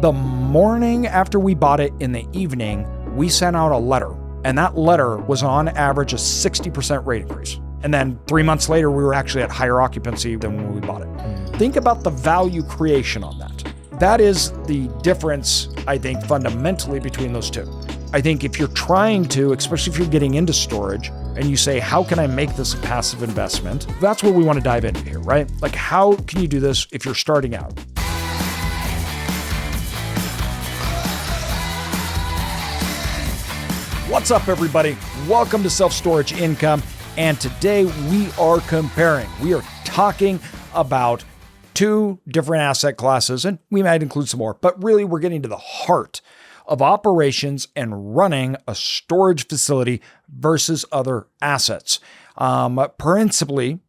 The morning after we bought it in the evening, we sent out a letter, and that letter was on average a 60% rate increase. And then 3 months later, we were actually at higher occupancy than when we bought it. Think about the value creation on that. That is the difference, I think, fundamentally between those two. I think if you're trying to, especially if you're getting into storage, and you say, how can I make this a passive investment? That's what we want to dive into here, right? Like, how can you do this if you're starting out? What's up, everybody? Welcome to Self-Storage Income. And today we are comparing. We are talking about two different asset classes, and we might include some more, but really we're getting to the heart of operations and running a storage facility versus other assets. Principally,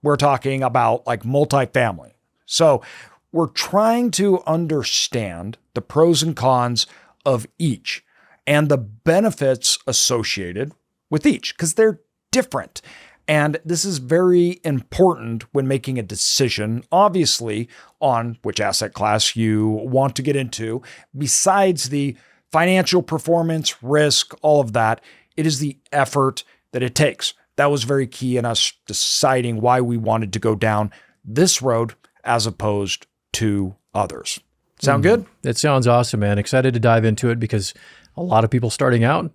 we're talking about like multifamily. So we're trying to understand the pros and cons of each and the benefits associated with each, because they're different. And this is very important when making a decision, obviously, on which asset class you want to get into. Besides the financial performance, risk, all of that, it is the effort that it takes. That was very key in us deciding why we wanted to go down this road as opposed to others. Sound good? It sounds awesome, man. Excited to dive into it because a lot of people starting out,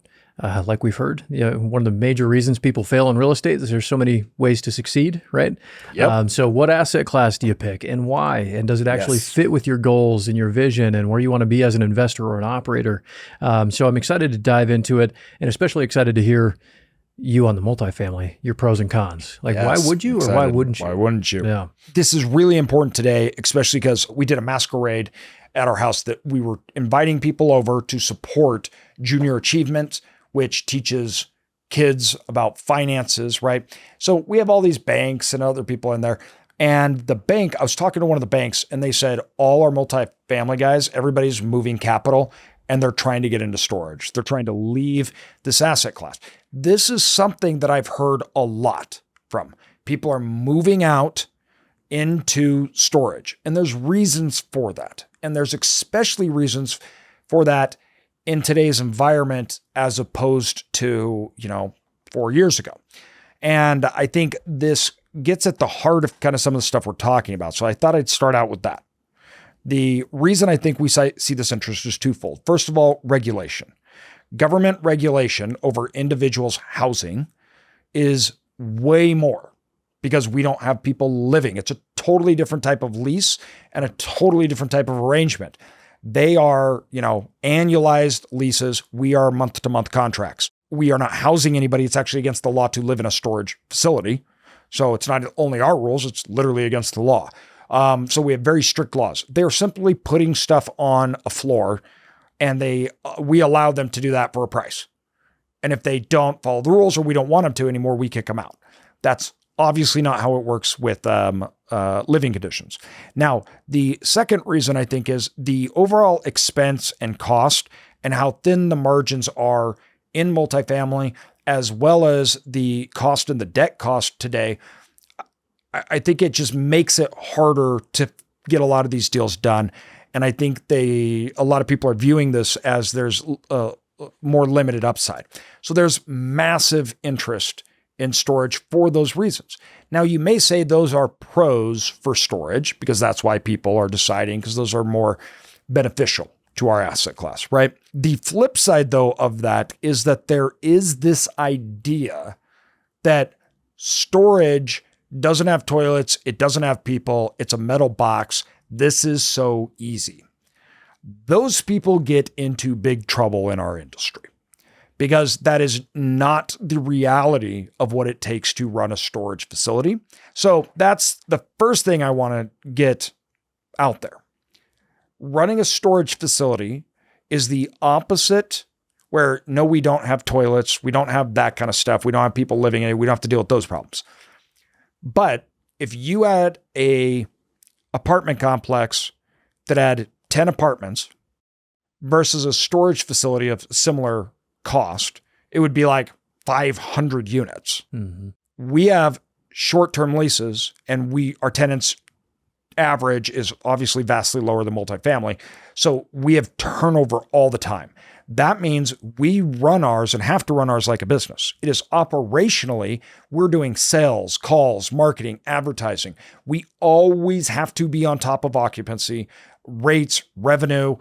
like we've heard, one of the major reasons people fail in real estate is there's so many ways to succeed, right? Yep. So what asset class do you pick and why? And does it actually fit with your goals and your vision and where you want to be as an investor or an operator? So I'm excited to dive into it, and especially excited to hear you on the multifamily, your pros and cons. Like, why would you or why wouldn't you? Why wouldn't you? Yeah. This is really important today, especially because we did a masquerade at our house that we were inviting people over to support Junior Achievement, which teaches kids about finances, right? So we have all these banks and other people in there. And the bank, I was talking to one of the banks and they said, all our multifamily guys, everybody's moving capital and they're trying to get into storage. They're trying to leave this asset class. This is something that I've heard a lot from. People are moving out into storage, and there's reasons for that. And there's especially reasons for that in today's environment as opposed to, 4 years ago. And I think this gets at the heart of kind of some of the stuff we're talking about. So I thought I'd start out with that. The reason I think we see this interest is twofold. First of all, regulation. Government regulation over individuals' housing is way more because we don't have people living. It's a totally different type of lease and a totally different type of arrangement. They are, annualized leases. We are month-to-month contracts. We are not housing anybody. It's actually against the law to live in a storage facility. So it's not only our rules, it's literally against the law. So we have very strict laws. They're simply putting stuff on a floor, and we allow them to do that for a price. And if they don't follow the rules or we don't want them to anymore, we kick them out. That's obviously not how it works with living conditions. Now, the second reason I think is the overall expense and cost and how thin the margins are in multifamily, as well as the cost and the debt cost today. I think it just makes it harder to get a lot of these deals done. And I think a lot of people are viewing this as there's more limited upside. So there's massive interest in storage for those reasons. Now, you may say those are pros for storage because that's why people are deciding, because those are more beneficial to our asset class, right? The flip side, though, of that is that there is this idea that storage doesn't have toilets, it doesn't have people, it's a metal box. This is so easy. Those people get into big trouble in our industry because that is not the reality of what it takes to run a storage facility. So that's the first thing I want to get out there. Running a storage facility is the opposite, where no, we don't have toilets, we don't have that kind of stuff, we don't have people living in it, we don't have to deal with those problems. But if you had a apartment complex that had 10 apartments versus a storage facility of similar cost, it would be like 500 units. Mm-hmm. We have short-term leases and our tenants average is obviously vastly lower than multifamily. So we have turnover all the time. That means we run ours and have to run ours like a business. It is operationally, we're doing sales, calls, marketing, advertising. We always have to be on top of occupancy, rates, revenue,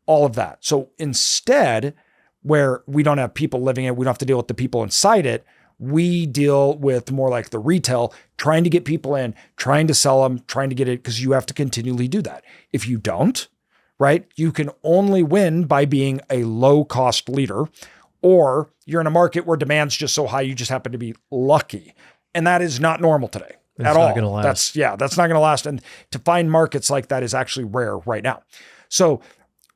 all of that. So instead, where we don't have people living in it, we don't have to deal with the people inside it. We deal with more like the retail, trying to get people in, trying to sell them, trying to get it, because you have to continually do that. If you don't, right, you can only win by being a low cost leader, or you're in a market where demand's just so high, you just happen to be lucky. And that is not normal today at all. That's not going to last. And to find markets like that is actually rare right now. So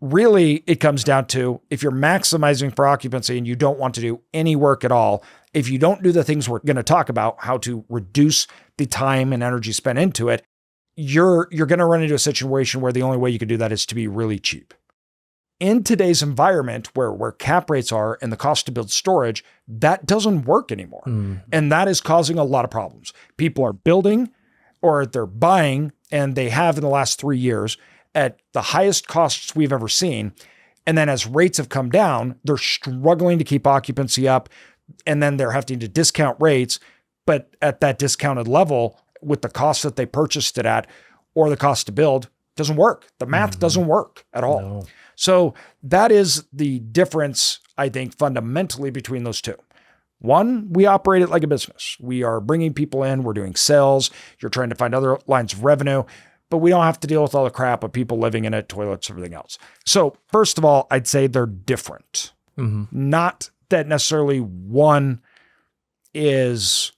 really, it comes down to, if you're maximizing for occupancy and you don't want to do any work at all, if you don't do the things we're going to talk about, how to reduce the time and energy spent into it, you're going to run into a situation where the only way you can do that is to be really cheap. In today's environment where cap rates are and the cost to build storage, that doesn't work anymore. And that is causing a lot of problems. People are building, or they're buying, and they have in the last 3 years, at the highest costs we've ever seen. And then as rates have come down, they're struggling to keep occupancy up. And then they're having to discount rates, but at that discounted level with the cost that they purchased it at, or the cost to build, doesn't work. The math doesn't work at all. No. So that is the difference, I think, fundamentally between those two. One, we operate it like a business. We are bringing people in, we're doing sales, you're trying to find other lines of revenue, but we don't have to deal with all the crap of people living in it, toilets, everything else. So first of all, I'd say they're different. Not that necessarily one is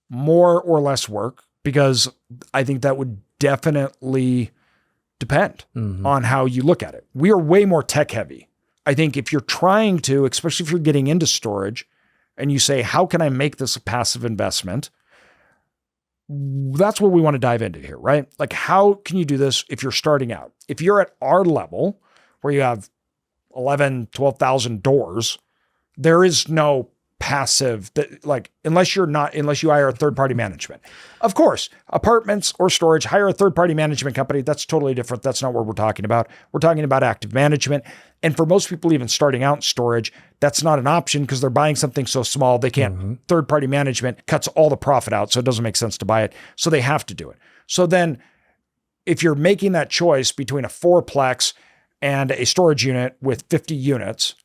more or less work, because I think that would definitely depend on how you look at it. We are way more tech heavy. I think if you're trying to, especially if you're getting into storage and you say, how can I make this a passive investment? That's what we want to dive into here, right? Like, how can you do this if you're starting out? If you're at our level where you have 11, 12,000 doors, there is no passive, unless you hire a third-party management. Of course, apartments or storage, hire a third-party management company. That's totally different. That's not what we're talking about. We're talking about active management. And for most people, even starting out in storage, that's not an option because they're buying something so small, they can't. Third-party management cuts all the profit out, so it doesn't make sense to buy it. So they have to do it. So then if you're making that choice between a fourplex and a storage unit with 50 units,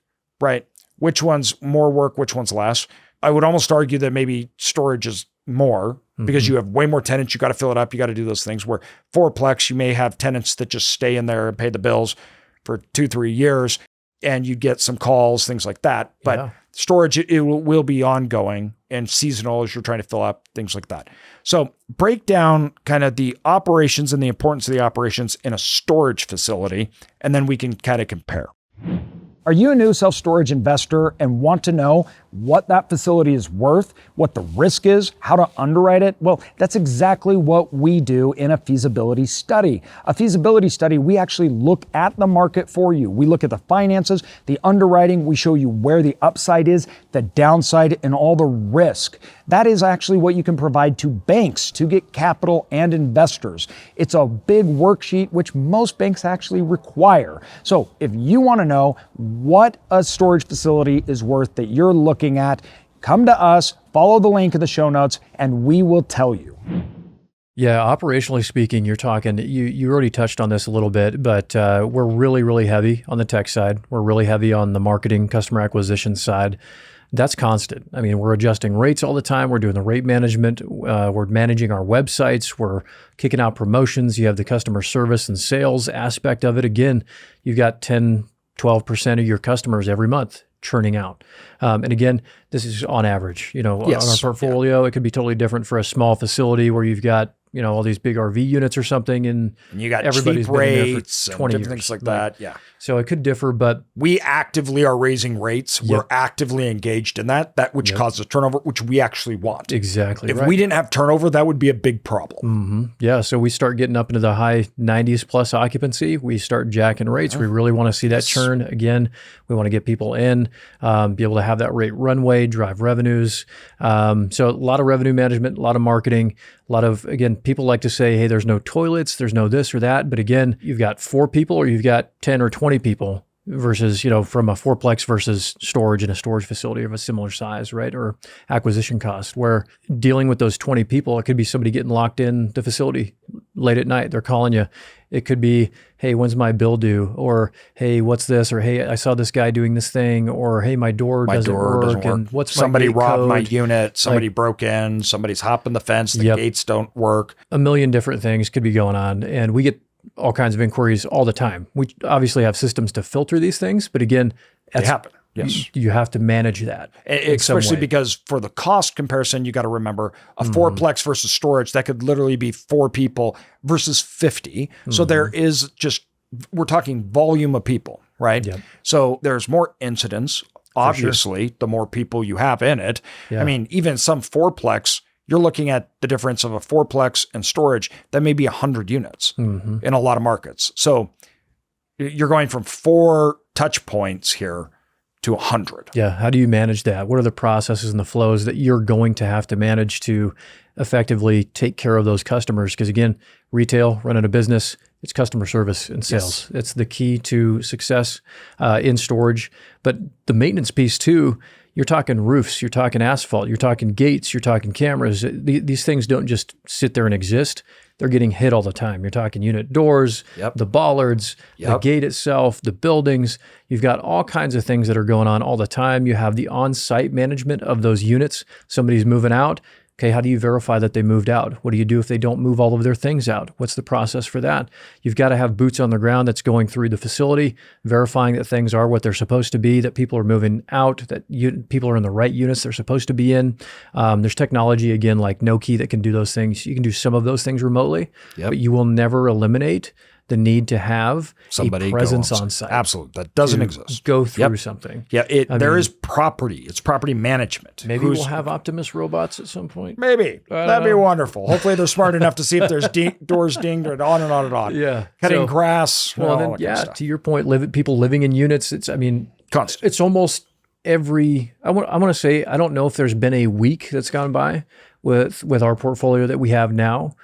right? Which one's more work, which one's less? I would almost argue that maybe storage is more because you have way more tenants. You got to fill it up. You got to do those things. Where fourplex, you may have tenants that just stay in there and pay the bills for 2-3 years, and you get some calls, things like that. But storage, it will be ongoing and seasonal as you're trying to fill up, things like that. So break down kind of the operations and the importance of the operations in a storage facility, and then we can kind of compare. Are you a new self-storage investor and want to know what that facility is worth, what the risk is, how to underwrite it? Well, that's exactly what we do in a feasibility study. A feasibility study, we actually look at the market for you. We look at the finances, the underwriting, we show you where the upside is, the downside, and all the risk. That is actually what you can provide to banks to get capital and investors. It's a big worksheet, which most banks actually require. So if you want to know what a storage facility is worth that you're looking at, come to us, follow the link in the show notes, and we will tell you. Yeah, operationally speaking, you're talking, you already touched on this a little bit, but we're really, really heavy on the tech side. We're really heavy on the marketing, customer acquisition side. That's constant. I mean, we're adjusting rates all the time. We're doing the rate management. We're managing our websites. We're kicking out promotions. You have the customer service and sales aspect of it. Again, you've got 10-12% of your customers every month churning out. And again, this is on average, on our portfolio. It could be totally different for a small facility where you've got, all these big RV units or something, and you got everybody's cheap been rates there for 20 and years. things like that. Yeah. So it could differ, but we actively are raising rates. We're actively engaged in that which causes turnover, which we actually want. Exactly. If we didn't have turnover, that would be a big problem. Yeah. So we start getting up into the high 90s plus occupancy. We start jacking rates. We really want to see that churn again. We want to get people in, be able to have that rate runway, drive revenues. So a lot of revenue management, a lot of marketing, a lot of, again, people like to say, hey, there's no toilets, there's no this or that. But again, you've got 4 people or you've got 10 or 20 people versus, from a fourplex versus storage in a storage facility of a similar size, right? Or acquisition cost, where dealing with those 20 people, it could be somebody getting locked in the facility late at night. They're calling you. It could be, hey, when's my bill due? Or, hey, what's this? Or, hey, I saw this guy doing this thing. Or, hey, my door doesn't work. And what's somebody my gate robbed code? my unit. Somebody broke in. Somebody's hopping the fence. The gates don't work. A million different things could be going on. And we get all kinds of inquiries all the time. We obviously have systems to filter these things, but again, they happen. Yes. You have to manage that. Especially because for the cost comparison, you got to remember a fourplex versus storage, that could literally be 4 people versus 50. So there is we're talking volume of people, right? Yep. So there's more incidents. Obviously, the more people you have in it. Yeah. I mean, even some fourplex, you're looking at the difference of a fourplex and storage, that may be 100 units in a lot of markets. So you're going from 4 touch points here to 100. Yeah. How do you manage that? What are the processes and the flows that you're going to have to manage to effectively take care of those customers? Because again, retail, running a business, it's customer service and sales. Yes. It's the key to success in storage. But the maintenance piece too, you're talking roofs, you're talking asphalt, you're talking gates, you're talking cameras. These things don't just sit there and exist. They're getting hit all the time. You're talking unit doors, the bollards, the gate itself, the buildings. You've got all kinds of things that are going on all the time. You have the on-site management of those units. Somebody's moving out. Okay, how do you verify that they moved out? What do you do if they don't move all of their things out? What's the process for that? You've got to have boots on the ground that's going through the facility, verifying that things are what they're supposed to be, that people are moving out, that people are in the right units they're supposed to be in. There's technology, again, like NoKey that can do those things. You can do some of those things remotely, but you will never eliminate the need to have somebody a presence on site. Absolutely. That doesn't exist. Go through something. Yeah. There is property. It's property management. Maybe we'll have Optimus robots at some point. Maybe. That'd be wonderful. Hopefully they're smart enough to see if there's doors dinged and on and on and on. Yeah. Cutting grass. Well, then, to your point, people living in units, constant. It's almost every, I want to say, I don't know if there's been a week that's gone by with our portfolio that we have now,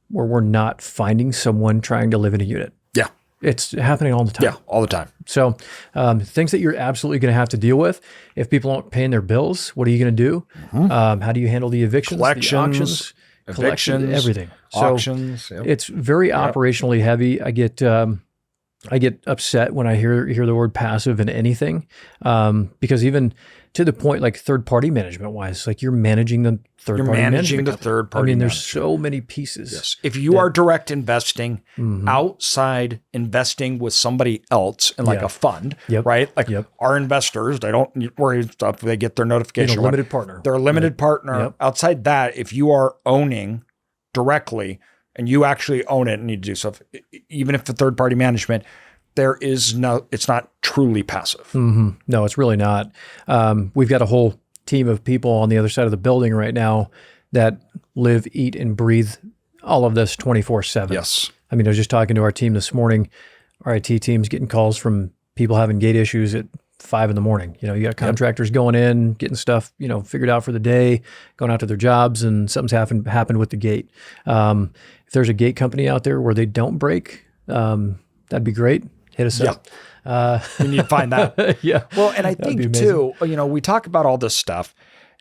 where we're not finding someone trying to live in a unit. Yeah. It's happening all the time. Yeah, all the time. So things that you're absolutely going to have to deal with. If people aren't paying their bills, what are you going to do? How do you handle the evictions, collections, the auctions, evictions, everything? Auctions. So it's very operationally heavy. I get upset when I hear the word passive in anything, because even to the point, like third-party management wise, like you're managing the third-party management. I mean, there's so many pieces. Yes. If you are direct investing, outside investing with somebody else in like a fund, right? Like our investors, they don't worry stuff. They get their notification. Limited partner. They're a limited partner. Outside that, if you are owning directly and you actually own it and need to do stuff, even if the third-party management, it's not truly passive. No, it's really not. We've got a whole team of people on the other side of the building right now that live, eat, and breathe all of this 24/7. Yes. I mean, I was just talking to our team this morning. Our IT team's getting calls from people having gate issues at 5 a.m. You got contractors going in, getting stuff, figured out for the day, going out to their jobs, and something's happened with the gate. If there's a gate company out there where they don't break, that'd be great. Hit us up. We need to find that. Well, and I think too, we talk about all this stuff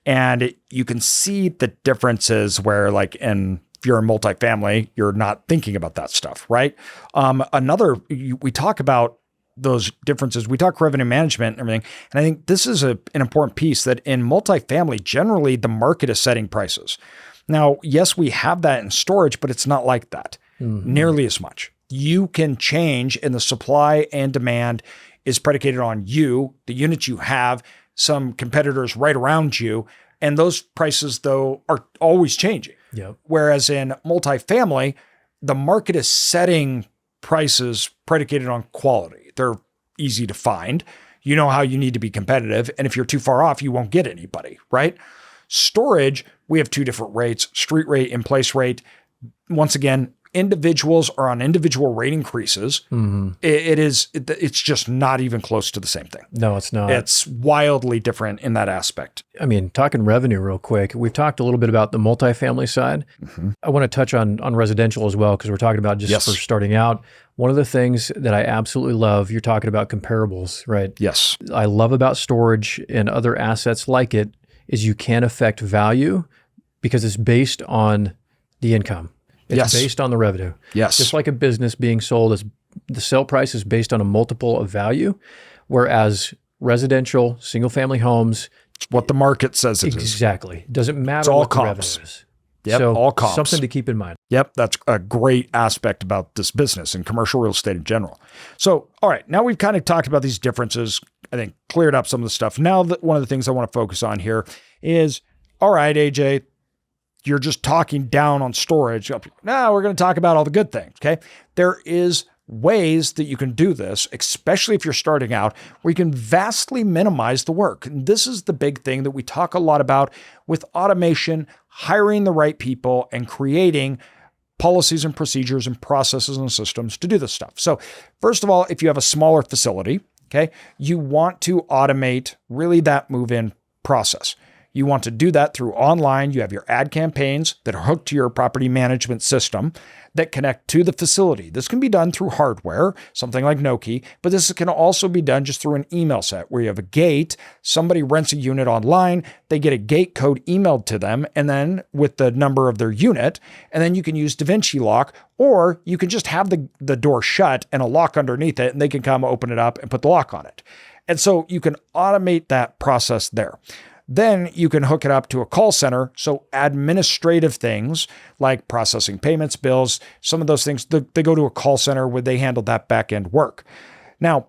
and you can see the differences where if you're in multifamily, you're not thinking about that stuff, right? We talk about those differences. We talk revenue management and everything. And I think this is an important piece that in multifamily, generally the market is setting prices. Now, yes, we have that in storage, but it's not like that nearly as much. You can change, and the supply and demand is predicated on you, the units you have, some competitors right around you, and those prices, though, are always changing. Whereas in multifamily, the market is setting prices predicated on quality. They're easy to find. You know how you need to be competitive, and if you're too far off, you won't get anybody, right? Storage, we have 2 different rates, street rate, in-place rate. Once again, individuals are on individual rate increases, it's just not even close to the same thing. No, it's not. It's wildly different in that aspect. I mean, talking revenue real quick, we've talked a little bit about the multifamily side. I want to touch on residential as well, because we're talking about just for starting out. One of the things that I absolutely love, you're talking about comparables, right? Yes. I love about storage and other assets like it is you can affect value because it's based on the income. It's based on the revenue. Yes. Just like a business being sold, the sale price is based on a multiple of value, whereas residential, single-family homes, it's what the market says it is. Exactly. Doesn't matter what the revenue is. Yep, so all comps. Something to keep in mind. Yep, that's a great aspect about this business and commercial real estate in general. So, all right, now we've kind of talked about these differences, I think cleared up some of the stuff. Now, one of the things I want to focus on here is, all right, AJ, you're just talking down on storage. Now we're going to talk about all the good things, okay? There is ways that you can do this, especially if you're starting out, where you can vastly minimize the work. And this is the big thing that we talk a lot about with automation, hiring the right people, and creating policies and procedures and processes and systems to do this stuff. So first of all, if you have a smaller facility, okay, you want to automate really that move-in process. You want to do that through online. You have your ad campaigns that are hooked to your property management system that connect to the facility. This can be done through hardware, something like Noki, but this can also be done just through an email set where you have a gate, somebody rents a unit online, they get a gate code emailed to them, and then with the number of their unit, and then you can use DaVinci Lock, or you can just have the door shut and a lock underneath it, and they can come open it up and put the lock on it. And so you can automate that process there. Then you can hook it up to a call center. So administrative things like processing payments, bills, some of those things, they go to a call center where they handle that back end work. Now,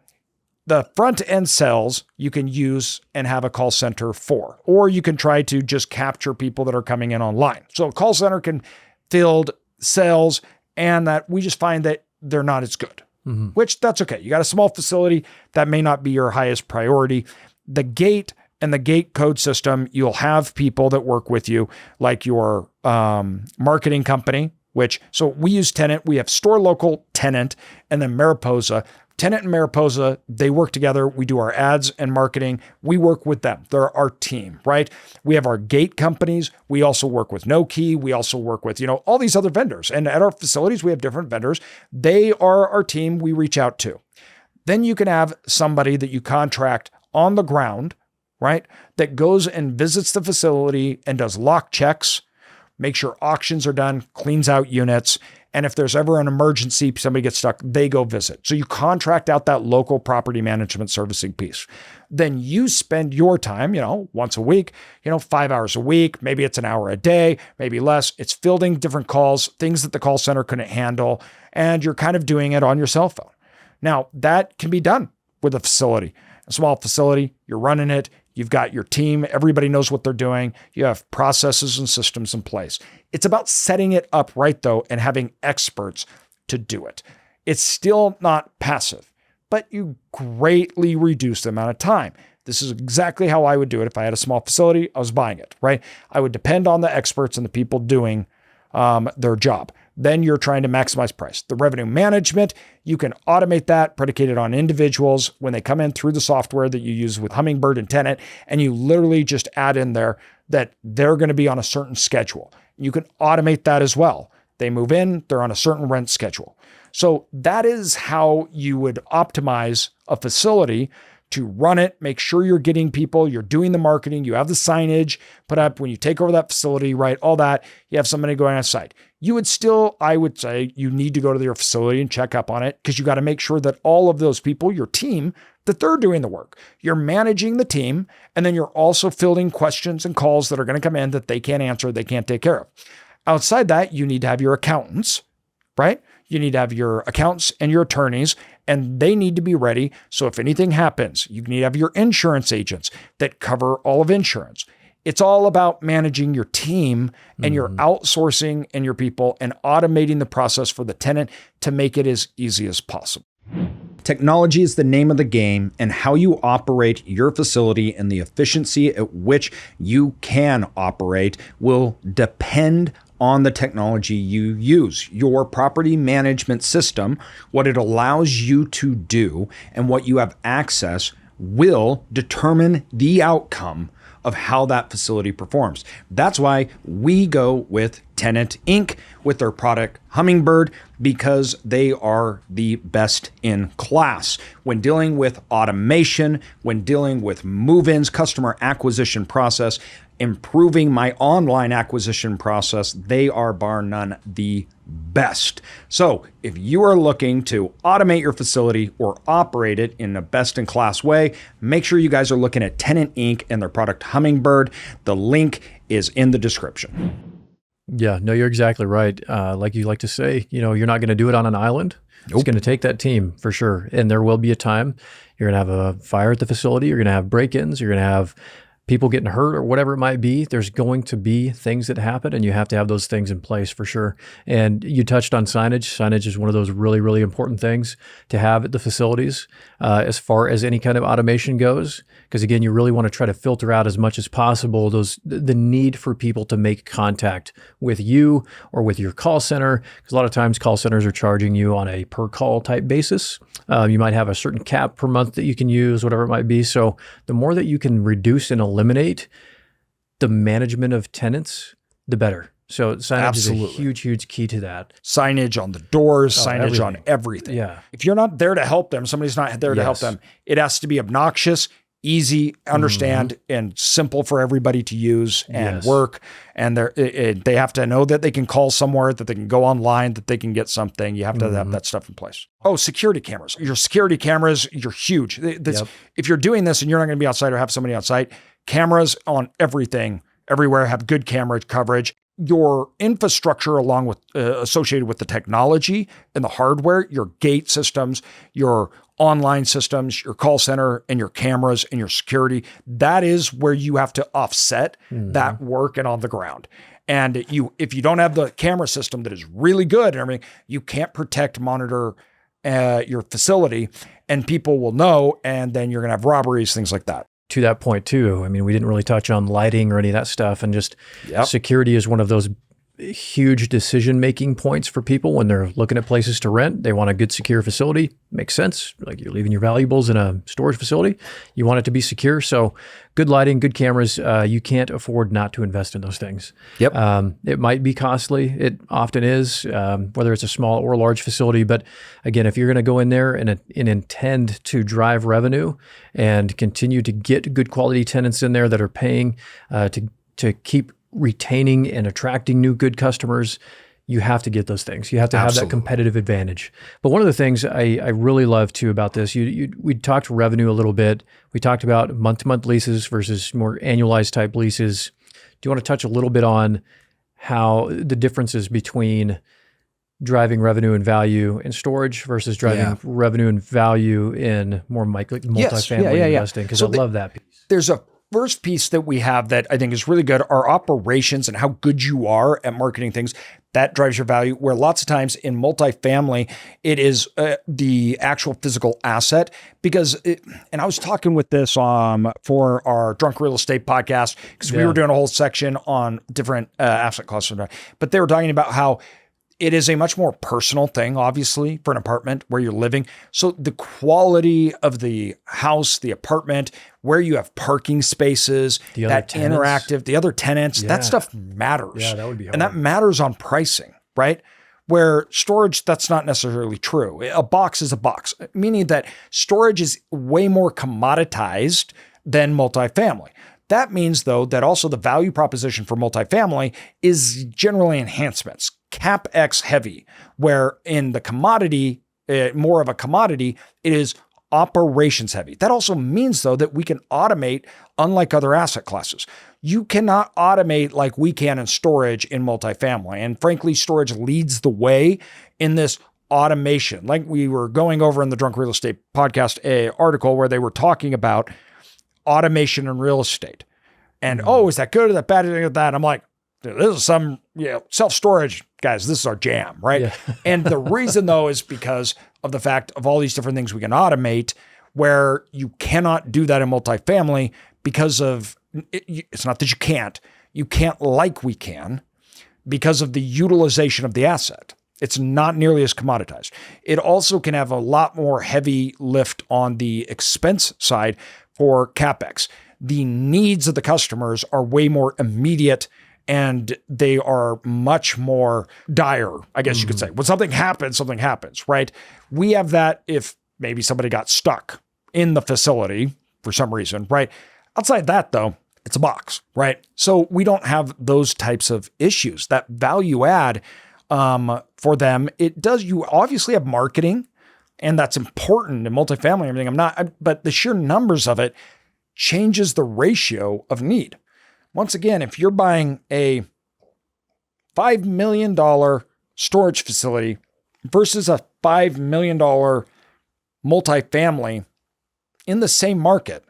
the front end sales you can use and have a call center for, or you can try to just capture people that are coming in online. So a call center can field sales, and that we just find that they're not as good, which that's okay. You got a small facility, that may not be your highest priority. The gate and the gate code system, you'll have people that work with you, like your marketing company, so we use Tenant. We have Store Local, Tenant, and then Mariposa. Tenant and Mariposa, they work together. We do our ads and marketing. We work with them. They're our team, right? We have our gate companies. We also work with Noki. We also work with, all these other vendors. And at our facilities, we have different vendors. They are our team we reach out to. Then you can have somebody that you contract on the ground, right, that goes and visits the facility and does lock checks, make sure auctions are done, cleans out units. And if there's ever an emergency, somebody gets stuck, they go visit. So you contract out that local property management servicing piece. Then you spend your time, once a week, 5 hours a week, maybe it's an hour a day, maybe less. It's fielding different calls, things that the call center couldn't handle, and you're kind of doing it on your cell phone. Now, that can be done with a facility. A small facility, you're running it, you've got your team, everybody knows what they're doing, you have processes and systems in place. It's about setting it up right, though, and having experts to do it. It's still not passive, but you greatly reduce the amount of time. This is exactly how I would do it if I had a small facility, I was buying it, right? I would depend on the experts and the people doing their job. Then you're trying to maximize price. The revenue management, you can automate that, predicated on individuals when they come in through the software that you use with Hummingbird and Tenant, and you literally just add in there that they're going to be on a certain schedule. You can automate that as well. They move in, they're on a certain rent schedule. So that is how you would optimize a facility to run it, make sure you're getting people, you're doing the marketing, you have the signage put up when you take over that facility, right? All that, you have somebody going on site. You would still, I would say, you need to go to your facility and check up on it because you got to make sure that all of those people, your team, that they're doing the work. You're managing the team, and then you're also fielding questions and calls that are going to come in that they can't answer, they can't take care of. Outside that, you need to have your accountants, right? You need to have your accountants and your attorneys, and they need to be ready. So if anything happens, you need to have your insurance agents that cover all of insurance. It's all about managing your team and your outsourcing and your people and automating the process for the tenant to make it as easy as possible. Technology is the name of the game, and how you operate your facility and the efficiency at which you can operate will depend on the technology you use. Your property management system, what it allows you to do and what you have access will determine the outcome of how that facility performs. That's why we go with Tenant Inc. with their product Hummingbird, because they are the best in class. When dealing with automation, when dealing with move-ins, customer acquisition process, improving my online acquisition process, they are bar none the best. So if you are looking to automate your facility or operate it in a best-in-class way, make sure you guys are looking at Tenant Inc. and their product Hummingbird. The link is in the description. Yeah, no, you're exactly right. Like you like to say, you're not going to do it on an island. Nope. It's going to take that team for sure. And there will be a time you're going to have a fire at the facility. You're going to have break-ins. You're going to have people getting hurt or whatever it might be. There's going to be things that happen, and you have to have those things in place for sure. And you touched on signage. Signage is one of those really, really important things to have at the facilities as far as any kind of automation goes. Because again, you really want to try to filter out as much as possible the need for people to make contact with you or with your call center. Because a lot of times call centers are charging you on a per call type basis. You might have a certain cap per month that you can use, whatever it might be. So the more that you can reduce and eliminate the management of tenants, the better. So signage is a huge, huge key to that. Signage on the doors, signage on everything. Yeah. If you're not there to help them, somebody's not there to help them, it has to be obnoxious, easy, understand, and simple for everybody to use and work. And they have to know that they can call somewhere, that they can go online, that they can get something. You have to have that stuff in place. Oh, security cameras. Your security cameras, you're huge. If you're doing this and you're not going to be outside or have somebody on site, cameras on everything, everywhere, have good camera coverage. Your infrastructure along with associated with the technology and the hardware, your gate systems, your online systems, your call center and your cameras and your security, that is where you have to offset that work and on the ground. And if you don't have the camera system that is really good and everything, you can't monitor your facility, and people will know, and then you're going to have robberies, things like that. To that point too, I mean, we didn't really touch on lighting or any of that stuff, and just security is one of those huge decision-making points for people when they're looking at places to rent. They want a good, secure facility. Makes sense. Like you're leaving your valuables in a storage facility. You want it to be secure. So good lighting, good cameras. You can't afford not to invest in those things. Yep. It might be costly. It often is, whether it's a small or large facility. But again, if you're going to go in there and intend to drive revenue and continue to get good quality tenants in there that are paying to keep retaining and attracting new good customers, you have to get those things. You have to have that competitive advantage. But one of the things I really love too about this, we talked revenue a little bit. We talked about month-to-month leases versus more annualized type leases. Do you want to touch a little bit on how the differences between driving revenue and value in storage versus driving revenue and value in more multifamily investing? Because I love that piece. There's a first piece that we have that I think is really good, are operations and how good you are at marketing things. That drives your value, where lots of times in multifamily, it is the actual physical asset. And I was talking with this for our Drunk Real Estate podcast, because we were doing a whole section on different asset classes. But they were talking about how it is a much more personal thing, obviously, for an apartment where you're living. So the quality of the house, the apartment, where you have parking spaces, that interactive, the other tenants, that stuff matters. Yeah, that would be hard. And that matters on pricing, right? Where storage, that's not necessarily true. A box is a box, meaning that storage is way more commoditized than multifamily. That means, though, that also the value proposition for multifamily is generally enhancements, CapEx heavy, where in the commodity, more of a commodity, it is operations heavy. That also means, though, that we can automate unlike other asset classes. You cannot automate like we can in storage in multifamily. And frankly, storage leads the way in this automation. Like we were going over in the Drunk Real Estate podcast article where they were talking about automation in real estate. And, is that good or that bad or that? I'm like, this is some self-storage, guys, this is our jam, right? Yeah. And the reason, though, is because of the fact of all these different things we can automate, where you cannot do that in multifamily because of, it's not that you can't like we can. because of the utilization of the asset. It's not nearly as commoditized. It also can have a lot more heavy lift on the expense side for CapEx. The needs of the customers are way more immediate and they are much more dire, I guess you could say. When something happens, right? We have that if maybe somebody got stuck in the facility for some reason, right? Outside that though, it's a box, right? So we don't have those types of issues. That value add for them, you obviously have marketing, and that's important in multifamily and everything. But the sheer numbers of it changes the ratio of need. Once again, if you're buying a $5 million storage facility versus a $5 million multifamily in the same market,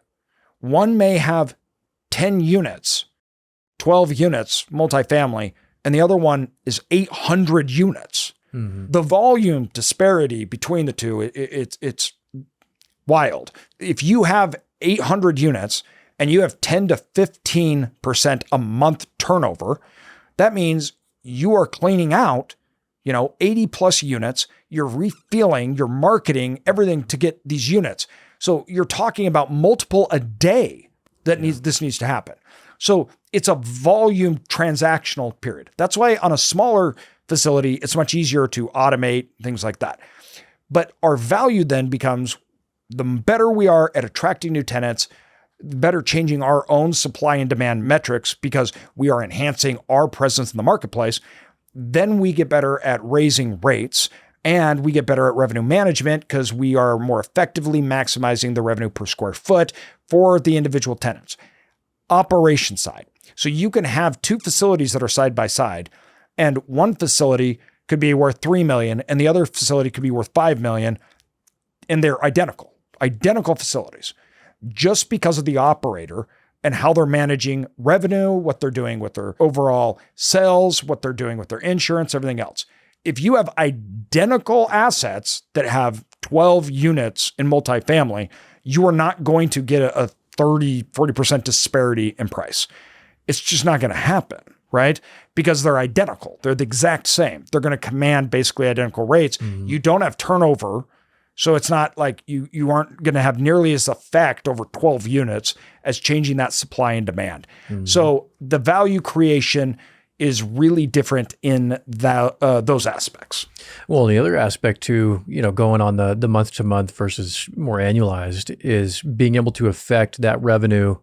one may have 10 units, 12 units multifamily, and the other one is 800 units. The volume disparity between the two, it's wild. If you have 800 units and you have 10 to 15% a month turnover, that means you are cleaning out, 80 plus units. You're refilling, you're marketing everything to get these units. So you're talking about multiple a day this needs to happen. So it's a volume transactional period. That's why on a smaller facility, it's much easier to automate things like that. But our value then becomes the better we are at attracting new tenants, the better changing our own supply and demand metrics because we are enhancing our presence in the marketplace. Then we get better at raising rates and we get better at revenue management because we are more effectively maximizing the revenue per square foot for the individual tenants. Operation side. So you can have two facilities that are side by side, and one facility could be worth $3 million and the other facility could be worth $5 million, and they're identical facilities just because of the operator and how they're managing revenue, what they're doing with their overall sales, what they're doing with their insurance, everything else. If you have identical assets that have 12 units in multifamily, you are not going to get a 30-40% disparity in price. It's just not going to happen, right? Because they're identical. They're the exact same. They're going to command basically identical rates. You don't have turnover. So it's not like you aren't going to have nearly as effect over 12 units as changing that supply and demand. So the value creation is really different in those aspects. Well, the other aspect too, going on the month to month versus more annualized is being able to affect that revenue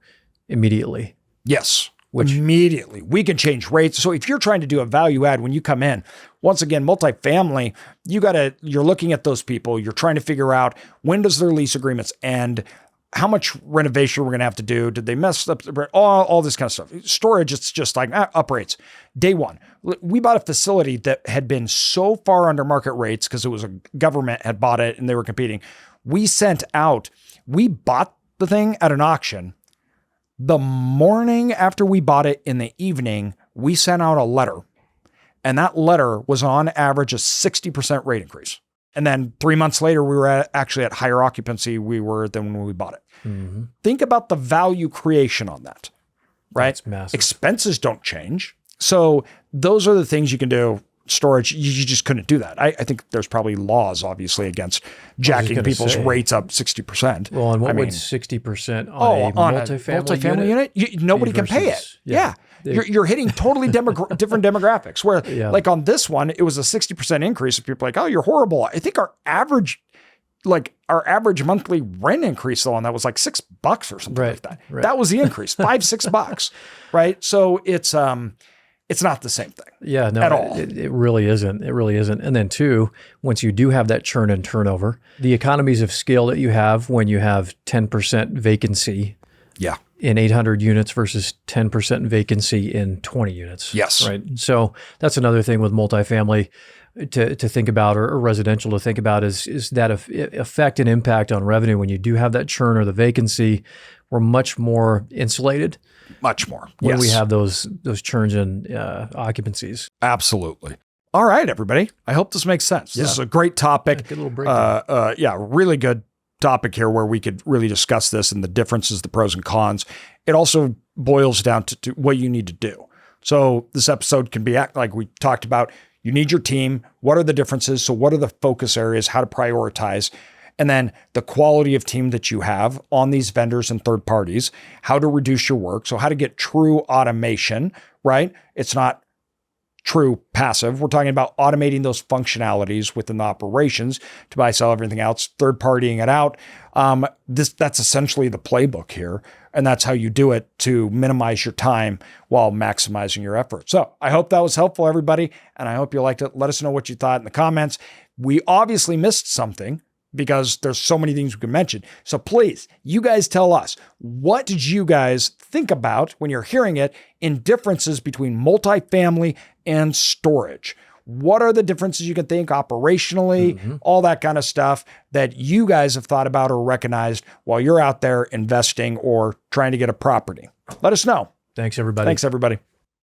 immediately. Yes. Immediately. We can change rates. So if you're trying to do a value add when you come in, once again, multifamily, you're looking at those people, you're trying to figure out when does their lease agreements end, how much renovation we're going to have to do. Did they mess up all this kind of stuff? Storage, it's just like up rates. Day one, we bought a facility that had been so far under market rates because it was a government had bought it and they were competing. We bought the thing at an auction. The morning after we bought it in the evening, we sent out a letter, and that letter was on average a 60% rate increase. And then 3 months later, we were actually at higher occupancy than when we bought it. Think about the value creation on that, right? That's massive. Expenses don't change. So those are the things you can do. Storage, you just couldn't do that. I think there's probably laws, obviously, against jacking people's rates up 60%. Well, and what would 60% on a multifamily unit? Nobody can pay it. Yeah. You're hitting totally different demographics. Where like on this one, it was a 60% increase. If people are like, oh, you're horrible. I think our average monthly rent increase though on that was like $6 or something like that. Right. That was the increase, $5-6, right? So it's not the same thing. Yeah, no, at all. It really isn't. It really isn't. And then two, once you do have that churn and turnover, the economies of scale that you have when you have 10% vacancy in 800 units versus 10% vacancy in 20 units. Yes. Right. So that's another thing with multifamily to think about or residential to think about is that effect and impact on revenue. When you do have that churn or the vacancy, we're much more insulated. Much more. When we have those churns and occupancies. Absolutely. All right, everybody. I hope this makes sense. This is a great topic. Good little breakdown. Really good topic here where we could really discuss this and the differences, the pros and cons. It also boils down to what you need to do. So this episode can be like we talked about. You need your team. What are the differences? So what are the focus areas? How to prioritize? And then the quality of team that you have on these vendors and third parties, how to reduce your work. So how to get true automation, right? It's not true passive. We're talking about automating those functionalities within the operations to buy, sell, everything else, third partying it out. That's essentially the playbook here. And that's how you do it to minimize your time while maximizing your effort. So I hope that was helpful, everybody. And I hope you liked it. Let us know what you thought in the comments. We obviously missed something because there's so many things we can mention. So please, you guys tell us, what did you guys think about when you're hearing it in differences between multifamily and storage? What are the differences you can think operationally, all that kind of stuff that you guys have thought about or recognized while you're out there investing or trying to get a property? Let us know. Thanks, everybody. Thanks, everybody.